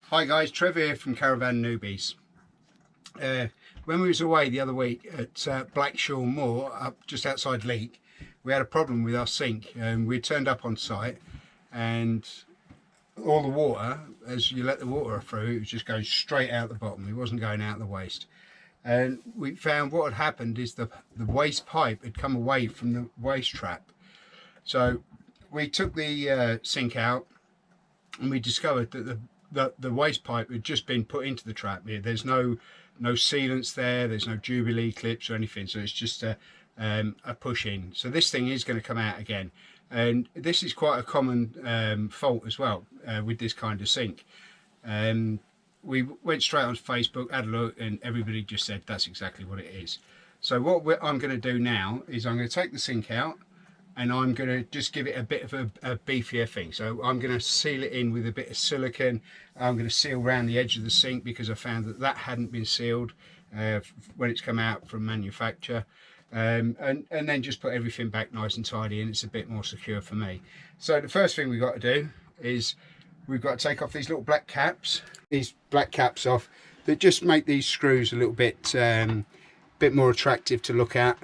Hi guys, Trevor here from Caravan Newbies. When we was away the other week at Blackshaw Moor, up just outside Leek, we had a problem with our sink. We turned up on site and all the water, as you let the water through, it was just going straight out the bottom. It wasn't going out the waste. And we found what had happened is the waste pipe had come away from the waste trap. So we took the sink out and we discovered that the waste pipe had just been put into the trap. There's no sealants there, there's no Jubilee clips or anything, so it's just a push in. So this thing is going to come out again, and this is quite a common fault as well with this kind of sink. We went straight on Facebook, had a look, and everybody just said that's exactly what it is. So what I'm going to do now is I'm going to take the sink out and I'm going to just give it a bit of a beefier thing. So I'm going to seal it in with a bit of silicone. I'm going to seal around the edge of the sink because I found that hadn't been sealed when it's come out from manufacture. And then just put everything back nice and tidy, and it's a bit more secure for me. So the first thing we've got to do is we've got to take off these little black caps. These black caps off that just make these screws a little bit more attractive to look at.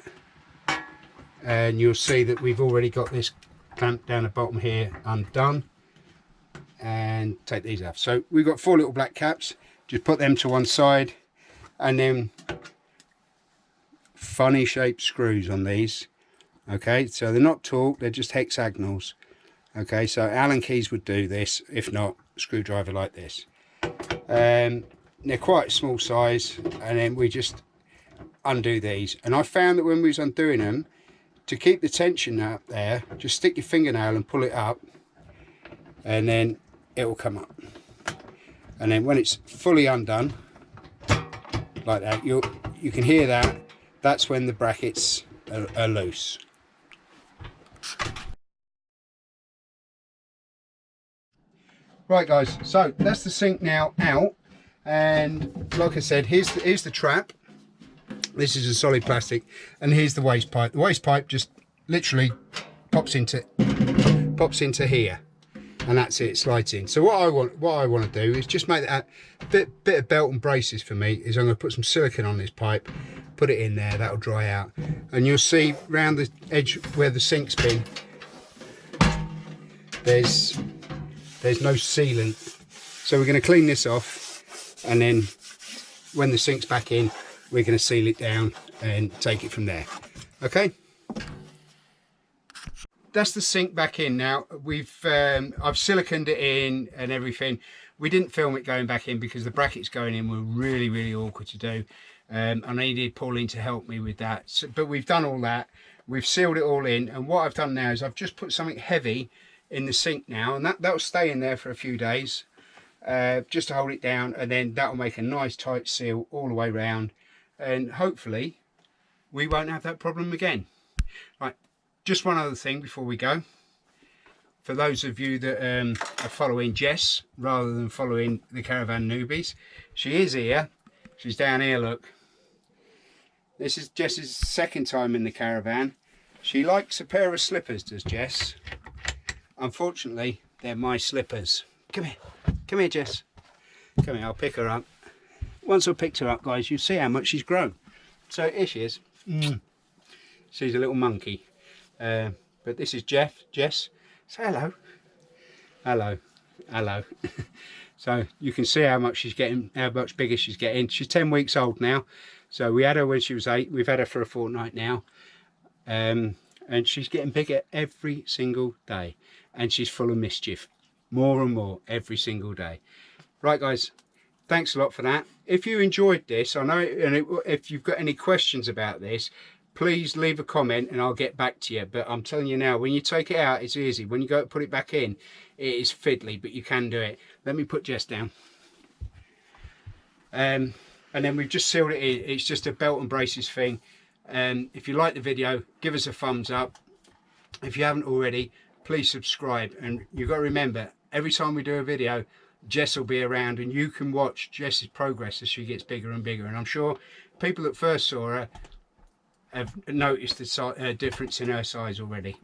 And you'll see that we've already got this clamp down the bottom here undone, and take these off. So we've got 4 little black caps, just put them to one side, and then funny shaped screws on these. Okay, so they're not torque, they're just hexagonals. Okay, so Allen keys would do this, if not a screwdriver like this. They're quite a small size, and then we just undo these. And I found that when we was undoing them, to keep the tension up there, just stick your fingernail and pull it up, and then it will come up. And then when it's fully undone like that, you can hear that. That's when the brackets are loose. Right guys, so that's the sink now out, and like I said, here's the trap. This is a solid plastic, and here's the waste pipe. The waste pipe just literally pops into here, and that's it, slides in. So what I want to do is just make that bit of belt and braces for me. Is I'm going to put some silicone on this pipe, put it in there, that'll dry out, and you'll see round the edge where the sink's been, there's no sealant. So we're going to clean this off, and then when the sink's back in, we're going to seal it down and take it from there. Okay, that's the sink back in now. I've siliconed it in and everything. We didn't film it going back in because the brackets going in were really awkward to do. I needed Pauline to help me with that. So, but we've done all that. We've sealed it all in, and what I've done now is I've just put something heavy in the sink now, and that'll stay in there for a few days, just to hold it down, and then that'll make a nice tight seal all the way round. And hopefully we won't have that problem again. Right, just one other thing before we go. For those of you that are following Jess rather than following the Caravan Newbies, she is here. She's down here, look. This is Jess's second time in the caravan. She likes a pair of slippers, does Jess. Unfortunately, they're my slippers. Come here Jess. Come here, I'll pick her up. Once I picked her up, guys, you see how much she's grown. So here she is. She's a little monkey. But this is Jess. Say hello. Hello. So you can see how much she's getting, how much bigger she's getting. She's 10 weeks old now. So we had her when she was 8. We've had her for a fortnight now. And she's getting bigger every single day. And she's full of mischief. More and more every single day. Right, guys. Thanks a lot for that. If you enjoyed this, I know, and if you've got any questions about this, please leave a comment and I'll get back to you. But I'm telling you now, when you take it out, it's easy. When you go to put it back in, it is fiddly, but you can do it. Let me put Jess down. And then we've just sealed it in. It's just a belt and braces thing. If you like the video, give us a thumbs up. If you haven't already, please subscribe. And you've got to remember, every time we do a video, Jess will be around, and you can watch Jess's progress as she gets bigger and bigger. And I'm sure people that first saw her have noticed the difference in her size already.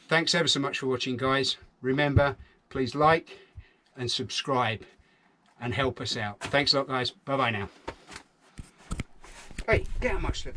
Thanks ever so much for watching, guys. Remember, please like and subscribe. and help us out. Thanks a lot, guys. Bye bye now. Hey, get out my slip.